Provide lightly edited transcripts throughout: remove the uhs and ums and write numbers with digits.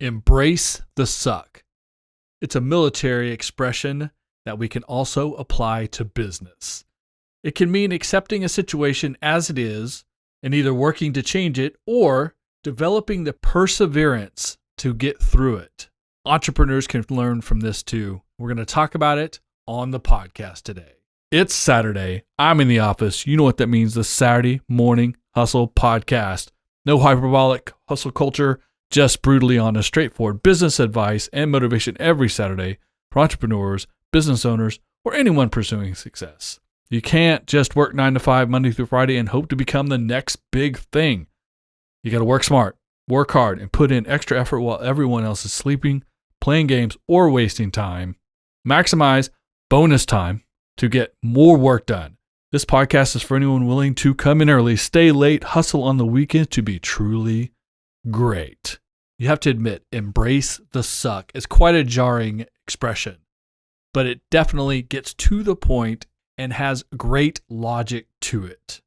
Embrace the suck. It's a military expression that we can also apply to business. It can mean accepting a situation as it is and either working to change it or developing the perseverance to get through it. Entrepreneurs can learn from this too. We're going to talk about it on the podcast today. It's Saturday. I'm in the office. You know what that means, the Saturday Morning Hustle Podcast. No hyperbolic hustle culture, just brutally honest, straightforward business advice and motivation every Saturday for entrepreneurs, business owners, or anyone pursuing success. You can't just work 9 to 5 Monday through Friday and hope to become the next big thing. You got to work smart, work hard, and put in extra effort while everyone else is sleeping, playing games, or wasting time. Maximize bonus time to get more work done. This podcast is for anyone willing to come in early, stay late, hustle on the weekend to be truly great. You have to admit, embrace the suck is quite a jarring expression, but it definitely gets to the point and has great logic to it.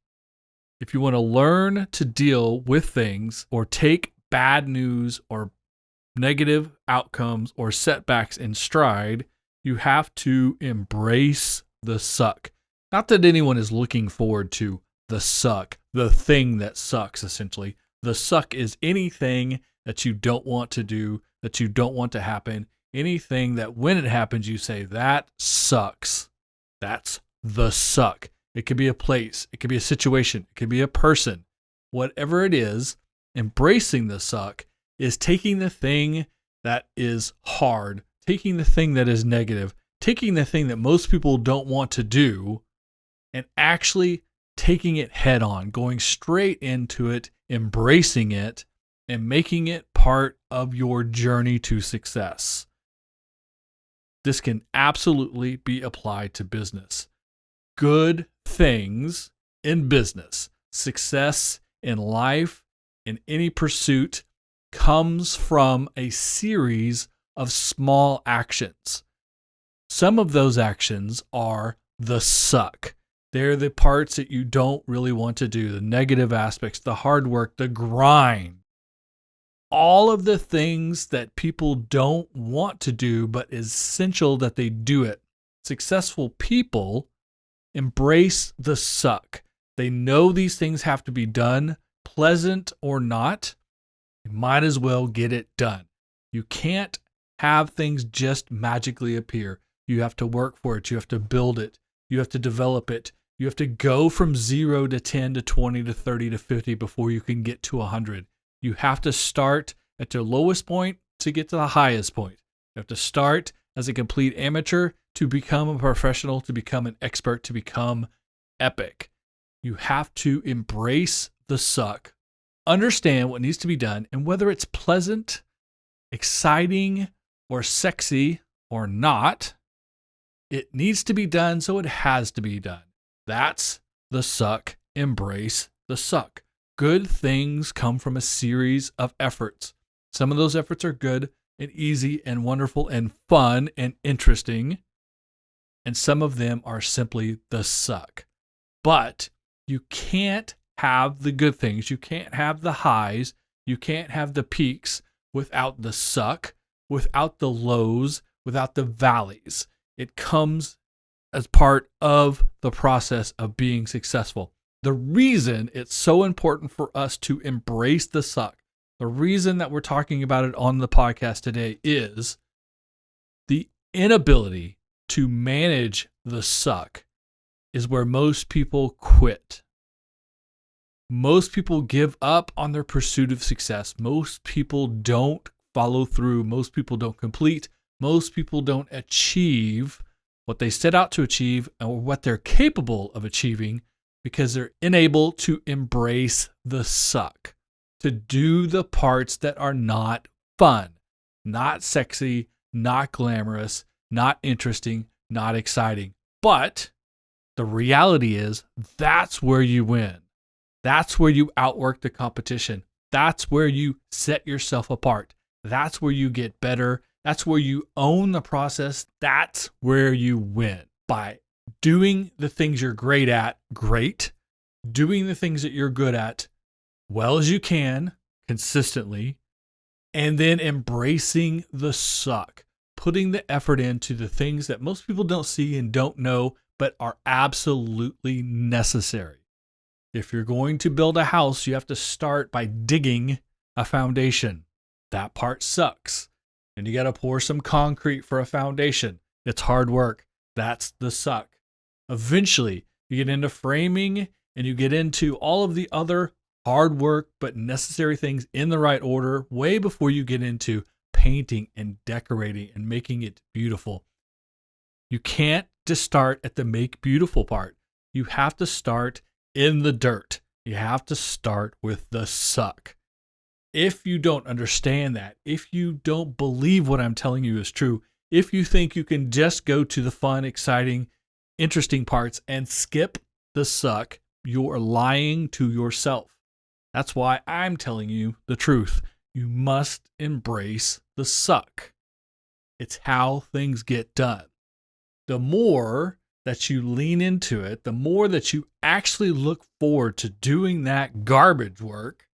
If you want to learn to deal with things or take bad news or negative outcomes or setbacks in stride, you have to embrace the suck. Not that anyone is looking forward to the suck, the thing that sucks, essentially. The suck is anything that you don't want to do, that you don't want to happen, anything that when it happens, you say, that sucks. That's the suck. It could be a place, it could be a situation, it could be a person. Whatever it is, embracing the suck is taking the thing that is hard, taking the thing that is negative, taking the thing that most people don't want to do, and actually taking it head on, going straight into it, embracing it, and making it part of your journey to success. This can absolutely be applied to business. Good things in business, success in life, in any pursuit, comes from a series of small actions. Some of those actions are the suck. They're the parts that you don't really want to do, the negative aspects, the hard work, the grind. All of the things that people don't want to do, but is essential that they do it. Successful people embrace the suck. They know these things have to be done, pleasant or not. You might as well get it done. You can't have things just magically appear. You have to work for it. You have to build it. You have to develop it. You have to go from 0 to 10 to 20 to 30 to 50 before you can get to 100. You have to start at the lowest point to get to the highest point. You have to start as a complete amateur to become a professional, to become an expert, to become epic. You have to embrace the suck, understand what needs to be done, and whether it's pleasant, exciting, or sexy or not, it needs to be done, so it has to be done. That's the suck. Embrace the suck. Good things come from a series of efforts. Some of those efforts are good and easy and wonderful and fun and interesting. And some of them are simply the suck. But you can't have the good things. You can't have the highs. You can't have the peaks without the suck, without the lows, without the valleys. It comes as part of the process of being successful. The reason it's so important for us to embrace the suck, the reason that we're talking about it on the podcast today is the inability to manage the suck is where most people quit. Most people give up on their pursuit of success. Most people don't follow through. Most people don't complete. Most people don't achieve what they set out to achieve or what they're capable of achieving because they're unable to embrace the suck, to do the parts that are not fun, not sexy, not glamorous, not interesting, not exciting. But the reality is that's where you win. That's where you outwork the competition. That's where you set yourself apart. That's where you get better. That's where you own the process. That's where you win. By doing the things you're great at, great. Doing the things that you're good at, well as you can, consistently. and then embracing the suck, putting the effort into the things that most people don't see and don't know, but are absolutely necessary. If you're going to build a house, you have to start by digging a foundation. That part sucks. And you got to pour some concrete for a foundation. It's hard work. That's the suck. Eventually, you get into framing and you get into all of the other hard work but necessary things in the right order way before you get into painting and decorating and making it beautiful. You can't just start at the make beautiful part. You have to start in the dirt. You have to start with the suck. If you don't understand that, if you don't believe what I'm telling you is true, if you think you can just go to the fun, exciting, interesting parts and skip the suck, you're lying to yourself. That's why I'm telling you the truth. You must embrace the suck. It's how things get done. The more that you lean into it, the more that you actually look forward to doing that garbage work,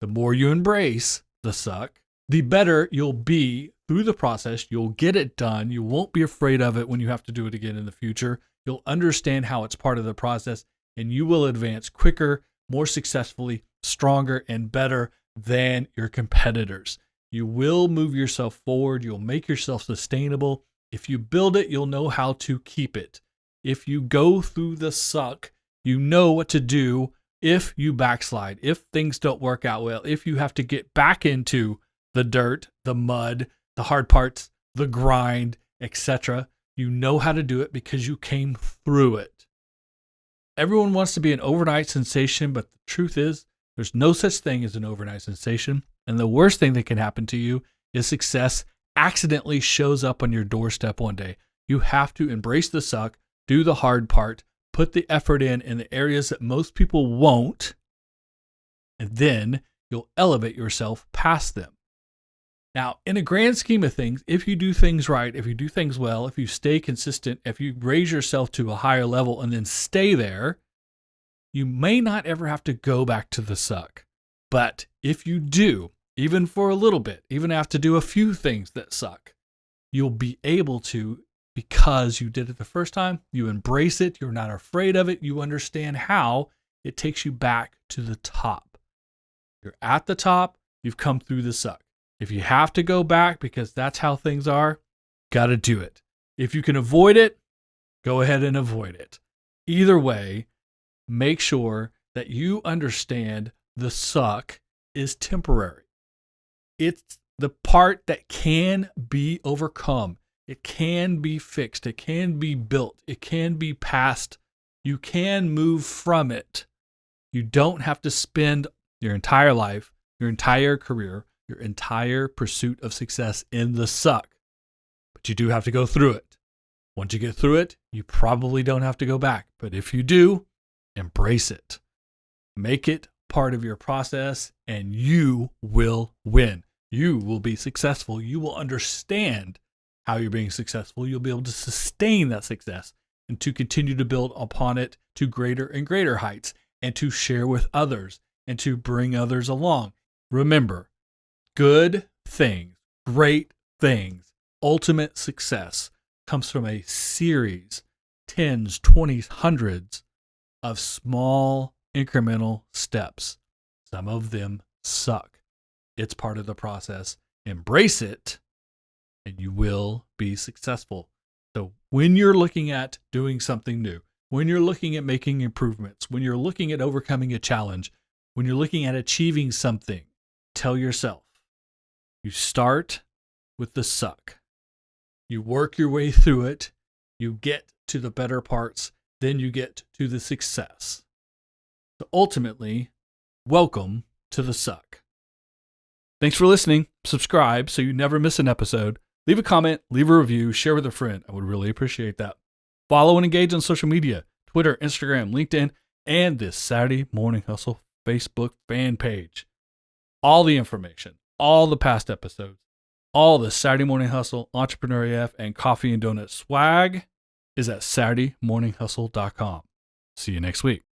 the more you embrace the suck, the better you'll be through the process. You'll get it done. You won't be afraid of it when you have to do it again in the future. You'll understand how it's part of the process, and you will advance quicker, more successfully, stronger, and better than your competitors. You will move yourself forward. You'll make yourself sustainable. If you build it, you'll know how to keep it. If you go through the suck, you know what to do. If you backslide, if things don't work out well, if you have to get back into the dirt, the mud, the hard parts, the grind, etc., you know how to do it because you came through it. Everyone wants to be an overnight sensation, but the truth is there's no such thing as an overnight sensation. And the worst thing that can happen to you is success accidentally shows up on your doorstep one day. You have to embrace the suck, do the hard part, put the effort in the areas that most people won't, and then you'll elevate yourself past them. Now, in a grand scheme of things, if you do things right, if you do things well, if you stay consistent, if you raise yourself to a higher level and then stay there, you may not ever have to go back to the suck. But if you do, even for a little bit, even have to do a few things that suck, you'll be able to, because you did it the first time, you embrace it, you're not afraid of it, you understand how it takes you back to the top. You're at the top, you've come through the suck. If you have to go back because that's how things are, got to do it. If you can avoid it, go ahead and avoid it. Either way, make sure that you understand the suck is temporary. It's the part that can be overcome. It can be fixed. It can be built. It can be passed. You can move from it. You don't have to spend your entire life, your entire career, your entire pursuit of success in the suck. But you do have to go through it. Once you get through it, you probably don't have to go back. But if you do, embrace it. Make it part of your process and you will win. You will be successful. You will understand how you're being successful. You'll be able to sustain that success and to continue to build upon it to greater and greater heights and to share with others and to bring others along. Remember, good things, great things, ultimate success comes from a series, tens, 20s, hundreds of small incremental steps. Some of them suck. It's part of the process. Embrace it and you will be successful. So when you're looking at doing something new, when you're looking at making improvements, when you're looking at overcoming a challenge, when you're looking at achieving something, tell yourself, you start with the suck. You work your way through it. You get to the better parts. Then you get to the success. So ultimately, welcome to the suck. Thanks for listening. Subscribe so you never miss an episode. Leave a comment, leave a review, share with a friend. I would really appreciate that. Follow and engage on social media, Twitter, Instagram, LinkedIn, and this Saturday Morning Hustle Facebook fan page. All the information, all the past episodes, all the Saturday Morning Hustle, Entrepreneur AF, and Coffee and Donut swag is at SaturdayMorningHustle.com. See you next week.